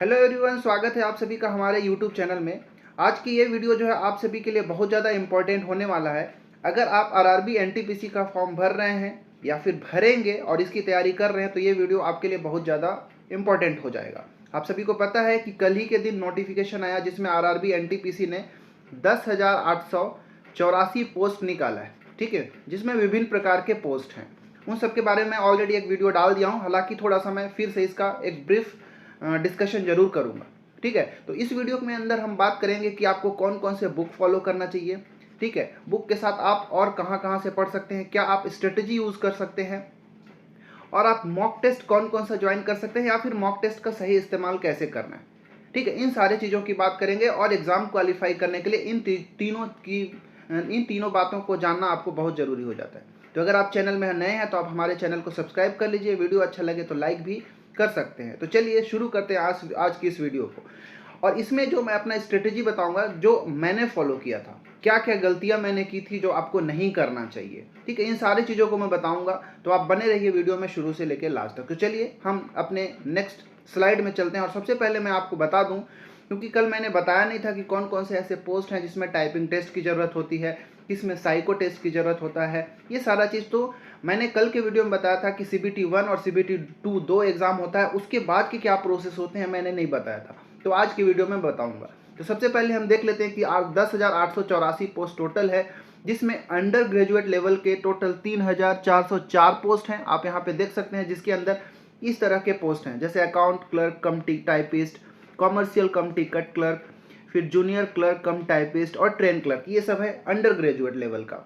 Hello everyone, स्वागत है आप सभी का हमारे यूट्यूब चैनल में। आज की ये वीडियो जो है आप सभी के लिए बहुत ज़्यादा इम्पोर्टेंट होने वाला है। अगर आप आरआरबी एनटीपीसी का फॉर्म भर रहे हैं या फिर भरेंगे और इसकी तैयारी कर रहे हैं तो ये वीडियो आपके लिए बहुत ज़्यादा इम्पोर्टेंट हो जाएगा। आप सभी को पता है कि कल ही के दिन नोटिफिकेशन आया जिसमें आरआरबी एनटीपीसी ने 10,884 पोस्ट निकाला है, ठीक है, जिसमें विभिन्न प्रकार के पोस्ट हैं। उन सब के बारे में ऑलरेडी एक वीडियो डाल दिया हूँ, हालांकि थोड़ा सा मैं फिर से इसका एक ब्रीफ डिस्कशन जरूर करूंगा, ठीक है। तो इस वीडियो में अंदर हम बात करेंगे कि आपको कौन कौन से बुक फॉलो करना चाहिए, ठीक है। बुक के साथ आप और कहां कहां से पढ़ सकते हैं, क्या आप स्ट्रेटजी यूज कर सकते हैं, और आप मॉक टेस्ट कौन कौन सा ज्वाइन कर सकते हैं, या फिर मॉक टेस्ट का सही इस्तेमाल कैसे करना है, ठीक है। इन सारे चीज़ों की बात करेंगे और एग्जाम क्वालिफाई करने के लिए इन तीनों बातों को जानना आपको बहुत ज़रूरी हो जाता है। तो अगर आप चैनल में नए हैं तो आप हमारे चैनल को सब्सक्राइब कर लीजिए, वीडियो अच्छा लगे तो लाइक भी कर सकते हैं। तो चलिए शुरू करते हैं आज की इस वीडियो को। और इसमें जो मैं अपना स्ट्रेटेजी बताऊंगा जो मैंने फॉलो किया था, क्या क्या गलतियां मैंने की थी जो आपको नहीं करना चाहिए, ठीक है, इन सारी चीज़ों को मैं बताऊंगा। तो आप बने रहिए वीडियो में शुरू से लेकर लास्ट तक। तो चलिए हम अपने नेक्स्ट स्लाइड में चलते हैं। और सबसे पहले मैं आपको बता दूं, क्योंकि कल मैंने बताया नहीं था कि कौन कौन से ऐसे पोस्ट हैं जिसमें टाइपिंग टेस्ट की ज़रूरत होती है, किसमें साइको टेस्ट की ज़रूरत होता है। ये सारा चीज़ तो मैंने कल के वीडियो में बताया था कि CBT 1 और CBT 2 दो एग्ज़ाम होता है, उसके बाद के क्या प्रोसेस होते हैं मैंने नहीं बताया था, तो आज की वीडियो में बताऊंगा। तो सबसे पहले हम देख लेते हैं कि 10,884 पोस्ट टोटल है, जिसमें अंडर ग्रेजुएट लेवल के टोटल 3,404 पोस्ट हैं। आप यहाँ पे देख सकते हैं, जिसके अंदर इस तरह के पोस्ट हैं जैसे अकाउंट क्लर्क कम टाइपिस्ट, कॉमर्शियल कम टिकट क्लर्क, फिर जूनियर क्लर्क कम टाइपिस्ट और ट्रेन क्लर्क। ये सब है अंडर ग्रेजुएट लेवल का।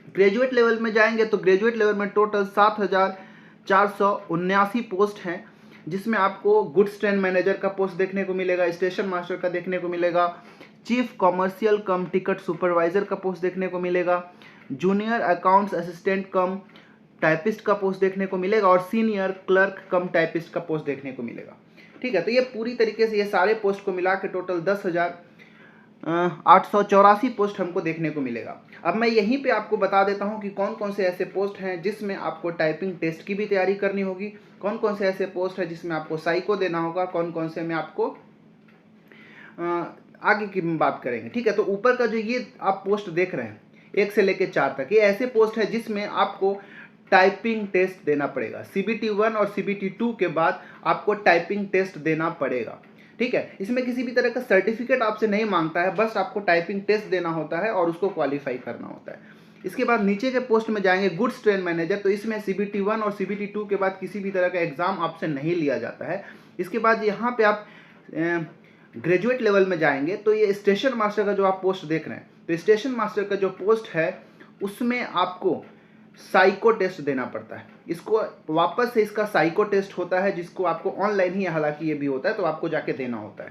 ग्रेजुएट लेवल में जाएंगे तो ग्रेजुएट लेवल में टोटल 7,479 पोस्ट हैं, जिसमें आपको गुड्स ट्रेन मैनेजर का पोस्ट देखने को मिलेगा, स्टेशन मास्टर का देखने को मिलेगा, चीफ कॉमर्शियल कम टिकट सुपरवाइजर का पोस्ट देखने को मिलेगा, जूनियर अकाउंट्स असिस्टेंट कम टाइपिस्ट का पोस्ट देखने को मिलेगा, और सीनियर क्लर्क कम टाइपिस्ट का पोस्ट देखने को मिलेगा, ठीक है। तो ये पूरी तरीके से ये सारे पोस्ट को मिला के टोटल 10,884 पोस्ट हमको देखने को मिलेगा। अब मैं यहीं पे आपको बता देता हूं कि कौन कौन से ऐसे पोस्ट हैं जिसमें आपको टाइपिंग टेस्ट की भी तैयारी करनी होगी, कौन कौन से ऐसे पोस्ट हैं जिसमें आपको साइको देना होगा, कौन कौन से में आपको आगे की बात करेंगे, ठीक है। तो ऊपर का जो ये आप पोस्ट देख रहे हैं 1 से लेकर 4 तक, ये ऐसे पोस्ट है जिसमें आपको टाइपिंग टेस्ट देना पड़ेगा। CBT 1 और CBT 2 के बाद आपको टाइपिंग टेस्ट देना पड़ेगा, ठीक है। इसमें किसी भी तरह का सर्टिफिकेट आपसे नहीं मांगता है, बस आपको टाइपिंग टेस्ट देना होता है और उसको क्वालिफाई करना होता है। इसके बाद नीचे के पोस्ट में जाएंगे गुड्स ट्रेन मैनेजर, तो इसमें CBT 1 और CBT 2 के बाद किसी भी तरह का एग्जाम आपसे नहीं लिया जाता है। इसके बाद यहाँ पे आप ग्रेजुएट लेवल में जाएंगे तो ये स्टेशन मास्टर का जो आप पोस्ट देख रहे हैं, तो स्टेशन मास्टर का जो पोस्ट है उसमें आपको साइको टेस्ट देना पड़ता है। इसको वापस से इसका साइको टेस्ट होता है, जिसको आपको ऑनलाइन ही, हालांकि ये भी होता है, तो आपको जाके देना होता है।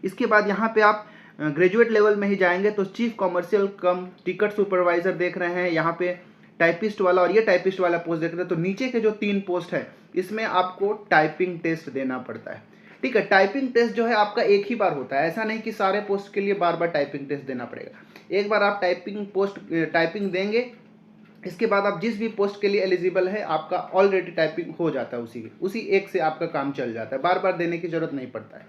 इसके बाद यहाँ पे आप ग्रेजुएट लेवल में ही जाएंगे तो चीफ कॉमर्शियल कम टिकट सुपरवाइजर देख रहे हैं, यहाँ पे टाइपिस्ट वाला और ये टाइपिस्ट वाला पोस्ट देख रहे हैं। तो नीचे के जो 3 पोस्ट है इसमें आपको टाइपिंग टेस्ट देना पड़ता है, ठीक है। टाइपिंग टेस्ट जो है आपका एक ही बार होता है, ऐसा नहीं कि सारे पोस्ट के लिए बार बार टाइपिंग टेस्ट देना पड़ेगा। एक बार आप टाइपिंग देंगे, इसके बाद आप जिस भी पोस्ट के लिए एलिजिबल है आपका ऑलरेडी टाइपिंग हो जाता है, उसी एक से आपका काम चल जाता है, बार बार देने की जरूरत नहीं पड़ता है,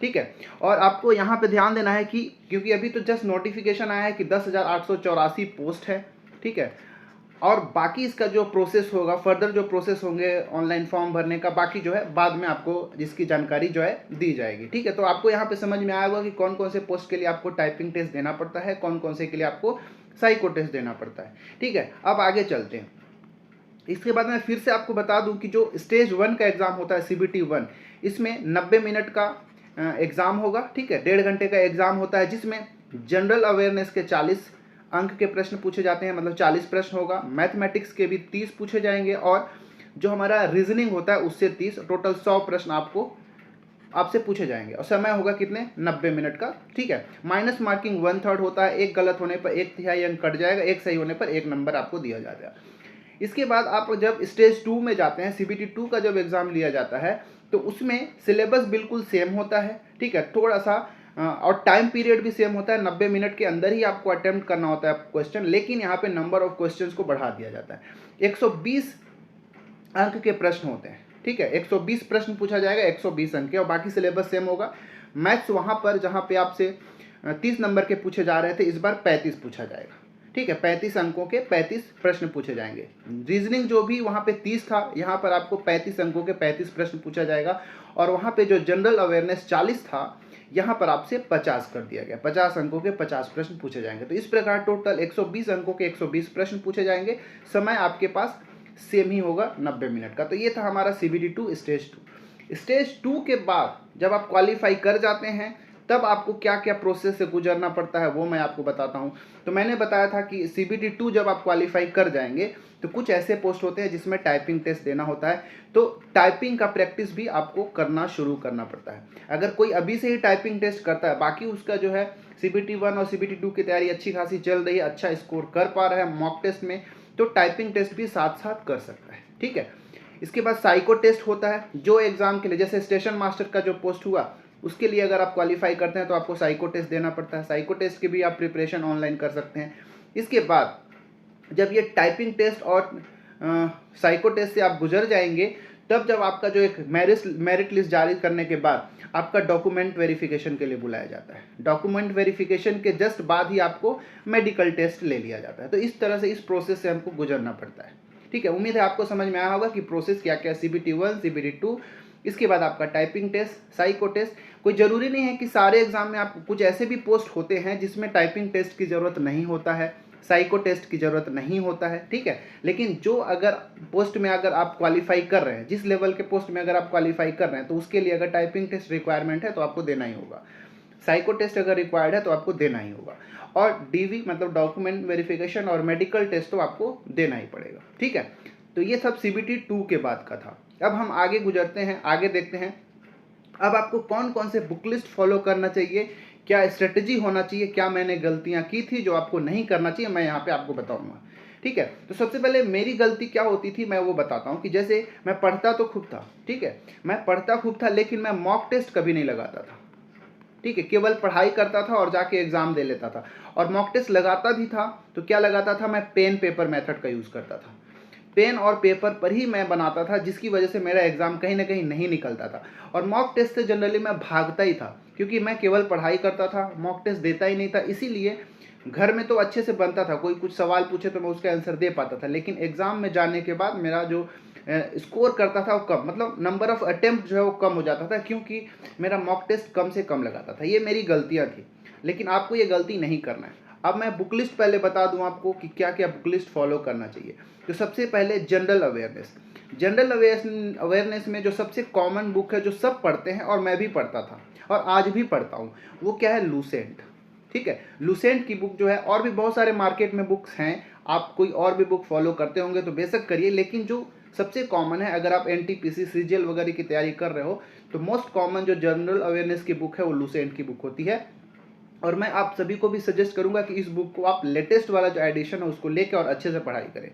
ठीक है। और आपको यहाँ पे ध्यान देना है कि क्योंकि अभी तो जस्ट नोटिफिकेशन आया है कि 10,884 पोस्ट है, ठीक है, और बाकी इसका जो प्रोसेस होगा, फर्दर जो प्रोसेस होंगे ऑनलाइन फॉर्म भरने का, बाकी जो है बाद में आपको जिसकी जानकारी जो है दी जाएगी, ठीक है। तो आपको यहाँ पे समझ में आया होगा कि कौन कौन से पोस्ट के लिए आपको टाइपिंग टेस्ट देना पड़ता है, कौन कौन से के लिए आपको साइको टेस्ट देना पड़ता है, ठीक है। अब आगे चलते हैं। इसके बाद मैं फिर से आपको बता दूं कि जो स्टेज 1 का एग्जाम होता है CBT 1, इसमें 90 मिनट का एग्जाम होगा, ठीक है, 1.5 घंटे का एग्जाम होता है, जिसमें जनरल अवेयरनेस के 40 अंक के प्रश्न पूछे जाते हैं, मतलब 40 प्रश्न होगा। मैथमेटिक्स के भी 30 पूछे जाएंगे, और जो हमारा रीजनिंग होता है उससे 30, टोटल 100 प्रश्न आपसे पूछे जाएंगे, और समय होगा कितने, 90 मिनट का, ठीक है। माइनस मार्किंग 1/3 होता है, एक गलत होने पर 1/3 अंक कट जाएगा, एक सही होने पर 1 नंबर आपको दिया जाएगा। इसके बाद आप जब स्टेज 2 में जाते हैं, CBT 2 का जब एग्जाम लिया जाता है तो उसमें सिलेबस बिल्कुल सेम होता है, ठीक है, थोड़ा सा और टाइम पीरियड भी सेम होता है, 90 मिनट के अंदर ही आपको अटेम्प्ट करना होता है क्वेश्चन, लेकिन यहाँ पे नंबर ऑफ क्वेश्चंस को बढ़ा दिया जाता है। 120 अंक के प्रश्न होते हैं, ठीक है, 120 प्रश्न पूछा जाएगा, 120 अंक के, और बाकी सिलेबस सेम होगा। मैथ्स वहाँ पर जहाँ पे आपसे 30 नंबर के पूछे जा रहे थे, इस बार 35 पूछा जाएगा, ठीक है, 35 अंकों के 35 प्रश्न पूछे जाएंगे। रीजनिंग जो भी वहाँ पे 30 था, यहाँ पर आपको 35 अंकों के 35 प्रश्न पूछा जाएगा, और वहाँ पे जो जनरल अवेयरनेस 40 था, यहाँ पर आपसे 50 कर दिया गया, 50 अंकों के 50 प्रश्न पूछे जाएंगे। तो इस प्रकार टोटल 120 अंकों के 120 प्रश्न पूछे जाएंगे। समय आपके पास सेम ही होगा 90 मिनट का। तो ये था हमारा CBT 2 स्टेज 2। स्टेज 2 के बाद जब आप क्वालिफाई कर जाते हैं, तब आपको क्या क्या प्रोसेस से गुजरना पड़ता है वो मैं आपको बताता हूँ। तो मैंने बताया था कि CBT 2 जब आप क्वालिफाई कर जाएंगे तो कुछ ऐसे पोस्ट होते हैं जिसमें टाइपिंग टेस्ट देना होता है। तो टाइपिंग का प्रैक्टिस भी आपको करना शुरू करना पड़ता है। अगर कोई अभी से ही टाइपिंग टेस्ट करता है, बाकी उसका जो है CBT 1 और CBT 2 की तैयारी अच्छी खासी चल रही है, अच्छा स्कोर कर पा रहा है मॉक टेस्ट में, तो टाइपिंग टेस्ट भी साथ साथ कर सकता है, ठीक है। इसके बाद साइको टेस्ट होता है, जो एग्जाम के लिए, जैसे स्टेशन मास्टर का जो पोस्ट हुआ उसके लिए अगर आप क्वालिफाई करते हैं तो आपको साइको टेस्ट देना पड़ता है। साइको टेस्ट की भी आप प्रिपरेशन ऑनलाइन कर सकते हैं। इसके बाद जब ये टाइपिंग टेस्ट और साइको टेस्ट से आप गुजर जाएंगे, तब जब आपका जो एक मेरिट लिस्ट जारी करने के बाद आपका डॉक्यूमेंट वेरिफिकेशन के लिए बुलाया जाता है। डॉक्यूमेंट वेरिफिकेशन के जस्ट बाद ही आपको मेडिकल टेस्ट ले लिया जाता है। तो इस तरह से इस प्रोसेस से हमको गुजरना पड़ता है, ठीक है। उम्मीद है आपको समझ में आया होगा कि प्रोसेस क्या क्या है। CBT 1, CBT 2, इसके बाद आपका टाइपिंग टेस्ट, साइको टेस्ट। कोई ज़रूरी नहीं है कि सारे एग्जाम में आपको, कुछ ऐसे भी पोस्ट होते हैं जिसमें टाइपिंग टेस्ट की ज़रूरत नहीं होता है, साइको टेस्ट की ज़रूरत नहीं होता है, ठीक है। लेकिन जो अगर पोस्ट में अगर आप क्वालिफाई कर रहे हैं, जिस लेवल के पोस्ट में अगर आप क्वालिफाई कर रहे हैं, तो उसके लिए अगर टाइपिंग टेस्ट रिक्वायरमेंट है तो आपको देना ही होगा। साइको टेस्ट अगर रिक्वायर्ड है तो आपको देना ही होगा, और DV मतलब डॉक्यूमेंट वेरिफिकेशन और मेडिकल टेस्ट तो आपको देना ही पड़ेगा, ठीक है। तो ये सब CBT 2 के बाद का था। अब हम आगे गुजरते हैं, आगे देखते हैं अब आपको कौन कौन से बुक लिस्ट फॉलो करना चाहिए, क्या स्ट्रेटजी होना चाहिए, क्या मैंने गलतियां की थी जो आपको नहीं करना चाहिए, मैं यहाँ पे आपको बताऊंगा, ठीक है। तो सबसे पहले मेरी गलती क्या होती थी मैं वो बताता हूँ। कि जैसे मैं पढ़ता तो खूब था, ठीक है, मैं पढ़ता खूब था, लेकिन मैं मॉक टेस्ट कभी नहीं लगाता था, ठीक है। केवल पढ़ाई करता था और जाके एग्जाम दे लेता था। और मॉक टेस्ट लगाता भी था तो क्या लगाता था, मैं पेन पेपर मेथड का यूज़ करता था। पेन और पेपर पर ही मैं बनाता था, जिसकी वजह से मेरा एग्जाम कहीं ना कहीं नहीं निकलता था। और मॉक टेस्ट से जनरली मैं भागता ही था, क्योंकि मैं केवल पढ़ाई करता था, मॉक टेस्ट देता ही नहीं था। इसीलिए घर में तो अच्छे से बनता था, कोई कुछ सवाल पूछे तो मैं उसका आंसर दे पाता था, लेकिन एग्जाम में जाने के बाद मेरा जो स्कोर करता था वो कम, मतलब नंबर ऑफ अटेम्प्ट जो है वो कम हो जाता था, क्योंकि मेरा मॉक टेस्ट कम से कम लगाता था। ये मेरी गलतियाँ थी, लेकिन आपको ये गलती नहीं करना है। अब मैं बुक लिस्ट पहले बता दूं आपको कि क्या क्या बुक लिस्ट फॉलो करना चाहिए। तो सबसे पहले जनरल अवेयरनेस। जनरल अवेयरनेस में जो सबसे कॉमन बुक है, जो सब पढ़ते हैं और मैं भी पढ़ता था और आज भी पढ़ता हूँ, वो क्या है, लूसेंट, ठीक है। लूसेंट की बुक जो है, और भी बहुत सारे मार्केट में बुक्स हैं, आप कोई और भी बुक फॉलो करते होंगे तो बेशक करिए, लेकिन जो सबसे कॉमन है, अगर आप NTPC CGL वगैरह की तैयारी कर रहे हो तो मोस्ट कॉमन जो जनरल अवेयरनेस की बुक है वो लूसेंट की बुक होती है। और मैं आप सभी को भी सजेस्ट करूंगा कि इस बुक को आप लेटेस्ट वाला जो एडिशन है उसको लेकर और अच्छे से पढ़ाई करें।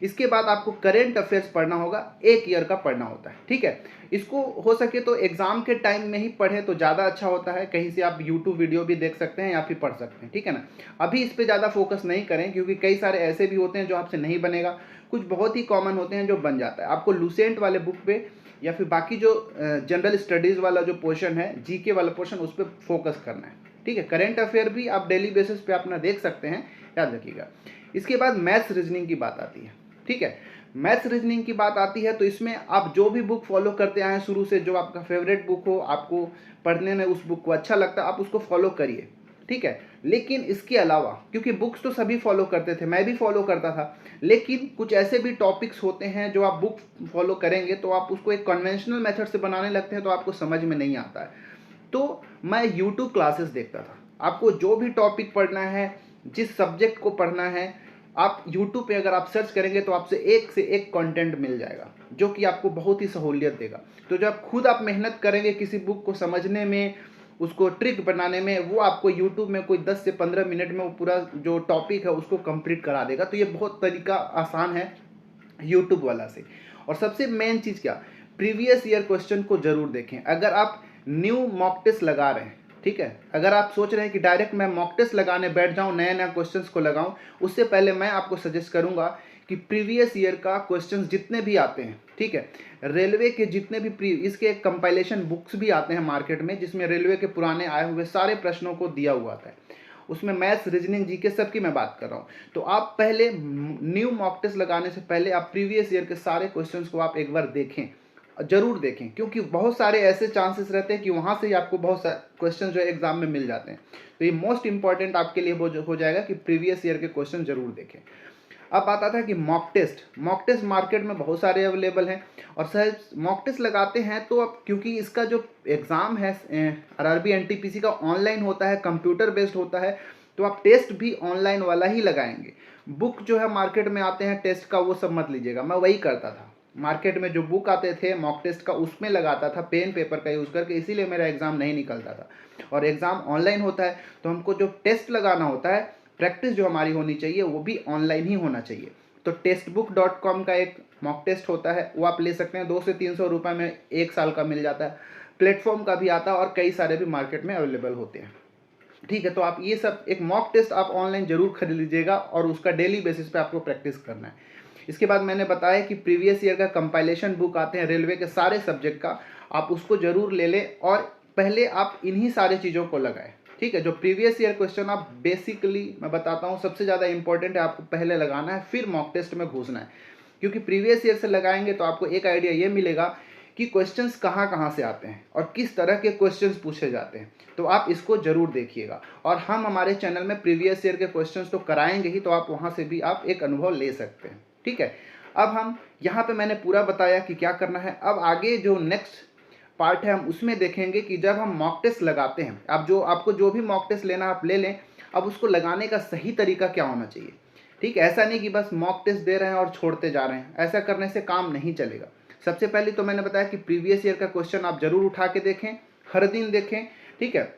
इसके बाद आपको करेंट अफेयर्स पढ़ना होगा, 1 ईयर का पढ़ना होता है, ठीक है। इसको हो सके तो एग्जाम के टाइम में ही पढ़े तो ज़्यादा अच्छा होता है। कहीं से आप यूट्यूब वीडियो भी देख सकते हैं या फिर पढ़ सकते हैं, ठीक है ना। अभी इस पर ज़्यादा फोकस नहीं करें, क्योंकि कई सारे ऐसे भी होते हैं जो आपसे नहीं बनेगा, कुछ बहुत ही कॉमन होते हैं जो बन जाता है। आपको लूसेंट वाले बुक पे या फिर बाकी जो जनरल स्टडीज़ वाला जो पोर्शन है, GK वाला पोर्शन, उस पर फोकस करना है, ठीक है। करेंट अफेयर भी आप डेली बेसिस पे अपना देख सकते हैं, याद रखिएगा। इसके बाद मैथ्स रीजनिंग की बात आती है, ठीक है। मैथ्स रीजनिंग की बात आती है तो इसमें आप जो भी बुक फॉलो करते आए हैं शुरू से, जो आपका फेवरेट बुक हो, आपको पढ़ने में उस बुक को अच्छा लगता है, आप उसको फॉलो करिए, ठीक है। लेकिन इसके अलावा, क्योंकि बुक्स तो सभी फॉलो करते थे, मैं भी फॉलो करता था, लेकिन कुछ ऐसे भी टॉपिक्स होते हैं जो आप बुक फॉलो करेंगे तो आप उसको एक कन्वेंशनल मेथड से बनाने लगते हैं तो आपको समझ में नहीं आता है। तो मैं यूट्यूब क्लासेस देखता था। आपको जो भी टॉपिक पढ़ना है, जिस सब्जेक्ट को पढ़ना है, आप यूट्यूब पे अगर आप सर्च करेंगे तो आपसे एक से एक कंटेंट मिल जाएगा, जो कि आपको बहुत ही सहूलियत देगा। तो जब खुद आप मेहनत करेंगे किसी बुक को समझने में, उसको ट्रिक बनाने में, वो आपको यूट्यूब में कोई 10 से 15 मिनट में वो पूरा जो टॉपिक है उसको कंप्लीट करा देगा। तो ये बहुत तरीका आसान है यूट्यूब वाला से। और सबसे मेन चीज़ क्या, प्रीवियस ईयर क्वेश्चन को जरूर देखें। अगर आप न्यू मॉक टेस्ट लगा रहे हैं, ठीक है, अगर आप सोच रहे हैं कि डायरेक्ट मैं मॉक टेस्ट लगाने बैठ जाऊं, नए नए क्वेश्चंस को लगाऊं, उससे पहले मैं आपको सजेस्ट करूंगा कि प्रीवियस ईयर का क्वेश्चंस जितने भी आते हैं, ठीक है। रेलवे के जितने भी इसके कंपाइलेशन बुक्स भी आते हैं मार्केट में, जिसमें रेलवे के पुराने आए हुए सारे प्रश्नों को दिया हुआ था। उसमें मैथ्स, रीजनिंग, जीके सबकी मैं बात कर रहा हूँ। तो आप पहले न्यू मॉक टेस्ट लगाने से पहले आप प्रीवियस ईयर के सारे क्वेश्चंस को आप एक बार देखें, जरूर देखें, क्योंकि बहुत सारे ऐसे चांसेस रहते हैं कि वहाँ से ही आपको बहुत सारे क्वेश्चन जो है एग्जाम में मिल जाते हैं। तो ये मोस्ट इंपॉर्टेंट आपके लिए हो जाएगा कि प्रीवियस ईयर के क्वेश्चन जरूर देखें। अब आता था कि मॉक टेस्ट मार्केट में बहुत सारे अवेलेबल हैं, और सर मॉक टेस्ट लगाते हैं तो अब क्योंकि इसका जो एग्ज़ाम है आरआरबी एनटीपीसी का ऑनलाइन होता है, कंप्यूटर बेस्ड होता है, तो आप टेस्ट भी ऑनलाइन वाला ही लगाएंगे। बुक जो है मार्केट में आते हैं टेस्ट का, वो सब मत लीजिएगा। मैं वही करता था, मार्केट में जो बुक आते थे मॉक टेस्ट का उसमें लगाता था पेन पेपर का यूज़ करके, इसीलिए मेरा एग्ज़ाम नहीं निकलता था। और एग्ज़ाम ऑनलाइन होता है तो हमको जो टेस्ट लगाना होता है, प्रैक्टिस जो हमारी होनी चाहिए वो भी ऑनलाइन ही होना चाहिए। तो टेस्टबुक.com का एक मॉक टेस्ट होता है, वो आप ले सकते हैं, 200 से 300 रुपये में 1 साल का मिल जाता है। प्लेटफॉर्म का भी आता है और कई सारे भी मार्केट में अवेलेबल होते हैं। ठीक है, तो आप ये सब एक मॉक टेस्ट आप ऑनलाइन जरूर खरीद लीजिएगा, और उसका डेली बेसिस पे आपको प्रैक्टिस करना है। इसके बाद मैंने बताया कि प्रीवियस ईयर का कंपाइलेशन बुक आते हैं रेलवे के सारे सब्जेक्ट का, आप उसको जरूर ले लें, और पहले आप इन्हीं सारी चीज़ों को लगाएं। ठीक है, जो प्रीवियस ईयर क्वेश्चन आप बेसिकली मैं बताता हूँ सबसे ज़्यादा इंपॉर्टेंट है, आपको पहले लगाना है, फिर मॉक टेस्ट में घुसना है। क्योंकि प्रीवियस ईयर से लगाएंगे तो आपको एक आइडिया ये मिलेगा कि क्वेश्चंस कहाँ कहाँ से आते हैं और किस तरह के क्वेश्चंस पूछे जाते हैं। तो आप इसको जरूर देखिएगा, और हम हमारे चैनल में प्रीवियस ईयर के क्वेश्चंस तो कराएंगे ही, तो आप वहाँ से भी आप एक अनुभव ले सकते हैं। ठीक है, अब हम यहाँ पे मैंने पूरा बताया कि क्या करना है। अब आगे जो नेक्स्ट पार्ट है हम उसमें देखेंगे कि जब हम मॉक टेस्ट लगाते हैं, अब जो आपको जो भी मॉक टेस्ट लेना आप ले लें, अब उसको लगाने का सही तरीका क्या होना चाहिए। ठीक है, ऐसा नहीं कि बस मॉक टेस्ट दे रहे हैं और छोड़ते जा रहे हैं, ऐसा करने से काम नहीं चलेगा। सबसे पहले तो मैंने बताया कि प्रीवियस ईयर का क्वेश्चन आप जरूर उठा के देखें, हर दिन देखें। ठीक है,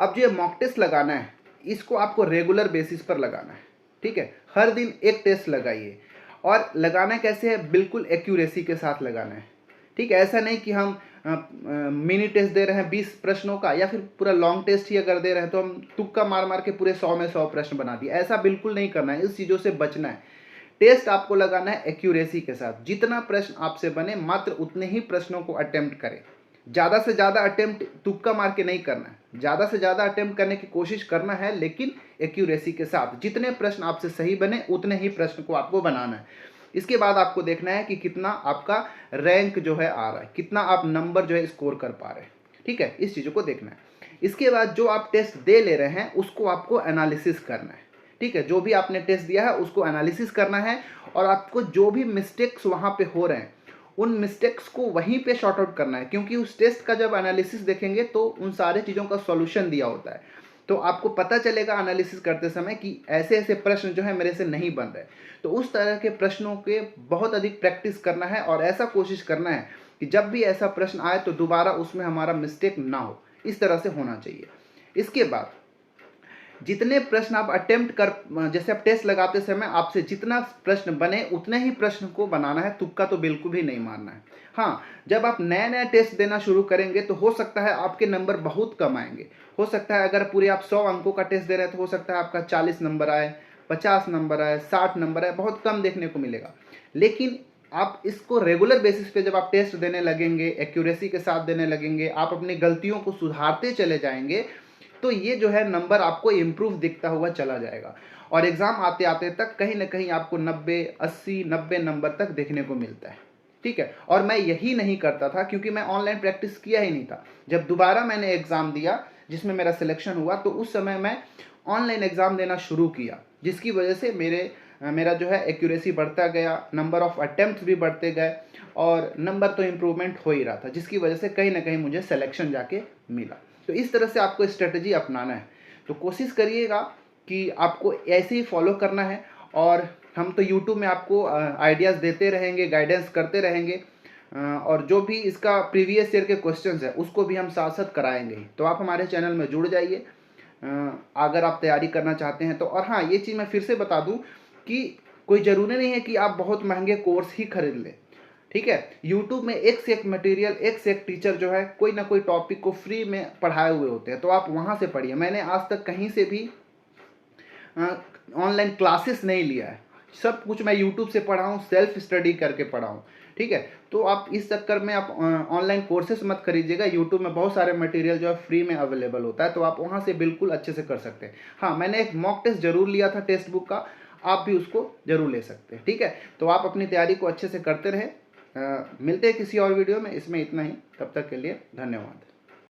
अब जो मॉक टेस्ट लगाना है इसको आपको रेगुलर बेसिस पर लगाना है। ठीक है, हर दिन एक टेस्ट लगाइए, और लगाना कैसे है, बिल्कुल एक्यूरेसी के साथ लगाना है। ठीक है, ऐसा नहीं कि हम मिनी टेस्ट दे रहे हैं 20 प्रश्नों का, या फिर पूरा लॉन्ग टेस्ट ही अगर दे रहे हैं तो हम तुक्का मार मार के पूरे 100 में 100 प्रश्न बना दिए, ऐसा बिल्कुल नहीं करना है। इस चीज़ों से बचना है। टेस्ट आपको लगाना है एक्यूरेसी के साथ, जितना प्रश्न आपसे बने मात्र उतने ही प्रश्नों को अटेम्प्ट करें। ज़्यादा से ज़्यादा अटेम्प्ट तुक्का मार के नहीं करना है, ज़्यादा से ज़्यादा अटेम्प्ट करने की कोशिश करना है, लेकिन एक्यूरेसी के साथ। जितने प्रश्न आपसे सही बने उतने ही प्रश्न को आपको बनाना है। इसके बाद आपको देखना है कि कितना आपका रैंक जो है आ रहा है, कितना आप नंबर जो है स्कोर कर पा रहे हैं। ठीक है, इस चीज़ों को देखना है। इसके बाद जो आप टेस्ट दे ले रहे हैं उसको आपको एनालिसिस करना है। ठीक है, जो भी आपने टेस्ट दिया है उसको एनालिसिस करना है, और आपको जो भी मिस्टेक्स वहाँ पे हो रहे हैं उन मिस्टेक्स को वहीं पे शॉर्ट आउट करना है, क्योंकि उस टेस्ट का जब एनालिसिस देखेंगे तो उन सारे चीज़ों का सॉल्यूशन दिया होता है। तो आपको पता चलेगा एनालिसिस करते समय कि ऐसे ऐसे प्रश्न जो है मेरे से नहीं बन रहे। तो उस तरह के प्रश्नों के बहुत अधिक प्रैक्टिस करना है, और ऐसा कोशिश करना है कि जब भी ऐसा प्रश्न आए तो दोबारा उसमें हमारा मिस्टेक ना हो, इस तरह से होना चाहिए। इसके बाद जितने प्रश्न आप अटेम्प्ट कर, जैसे आप टेस्ट लगाते समय आपसे जितना प्रश्न बने उतने ही प्रश्न को बनाना है, तुक्का तो बिल्कुल भी नहीं मारना है। हाँ, जब आप नया नया टेस्ट देना शुरू करेंगे तो हो सकता है आपके नंबर बहुत कम आएंगे। हो सकता है अगर पूरे आप 100 अंकों का टेस्ट दे रहे हैं तो हो सकता है आपका 40 नंबर आए, 50 नंबर आए, 60 नंबर आए, बहुत कम देखने को मिलेगा। लेकिन आप इसको रेगुलर बेसिस पे जब आप टेस्ट देने लगेंगे, एक्यूरेसी के साथ देने लगेंगे, आप अपनी गलतियों को सुधारते चले जाएंगे, तो ये जो है नंबर आपको इम्प्रूव दिखता हुआ चला जाएगा, और एग्ज़ाम आते आते तक कहीं ना कहीं आपको 90, 80, 90 नंबर तक देखने को मिलता है। ठीक है, और मैं यही नहीं करता था क्योंकि मैं ऑनलाइन प्रैक्टिस किया ही नहीं था। जब दोबारा मैंने एग्ज़ाम दिया जिसमें मेरा सिलेक्शन हुआ, तो उस समय मैं ऑनलाइन एग्ज़ाम देना शुरू किया, जिसकी वजह से मेरा जो है एक्यूरेसी बढ़ता गया, नंबर ऑफ़ अटेम्प्ट भी बढ़ते गए, और नंबर तो इम्प्रूवमेंट हो ही रहा था, जिसकी वजह से कहीं ना कहीं मुझे सिलेक्शन जाके मिला। तो इस तरह से आपको स्ट्रेटजी अपनाना है। तो कोशिश करिएगा कि आपको ऐसे ही फॉलो करना है, और हम तो यूट्यूब में आपको आइडियाज़ देते रहेंगे, गाइडेंस करते रहेंगे, और जो भी इसका प्रीवियस ईयर के क्वेश्चंस है उसको भी हम साथ साथ कराएंगे ही। तो आप हमारे चैनल में जुड़ जाइए अगर आप तैयारी करना चाहते हैं तो। और हाँ, ये चीज़ मैं फिर से बता दूं कि कोई ज़रूरी नहीं है कि आप बहुत महंगे कोर्स ही खरीद लें। ठीक है, यूट्यूब में एक से एक मटेरियल, एक से एक टीचर जो है कोई ना कोई टॉपिक को फ्री में पढ़ाए हुए होते हैं, तो आप वहाँ से पढ़िए। मैंने आज तक कहीं से भी ऑनलाइन क्लासेस नहीं लिया है, सब कुछ मैं यूट्यूब से पढ़ा हूँ, सेल्फ स्टडी करके पढ़ा हूँ। ठीक है। तो आप इस चक्कर में आप ऑनलाइन कोर्सेस मत खरीजिएगा। यूट्यूब में बहुत सारे मटेरियल जो है फ्री में अवेलेबल होता है, तो आप वहाँ से बिल्कुल अच्छे से कर सकते हैं। हाँ, मैंने एक मॉक टेस्ट जरूर लिया था टेक्स्ट बुक का, आप भी उसको जरूर ले सकते हैं। ठीक है, तो आप अपनी तैयारी को अच्छे से करते रहें। मिलते हैं किसी और वीडियो में, इसमें इतना ही। तब तक के लिए धन्यवाद।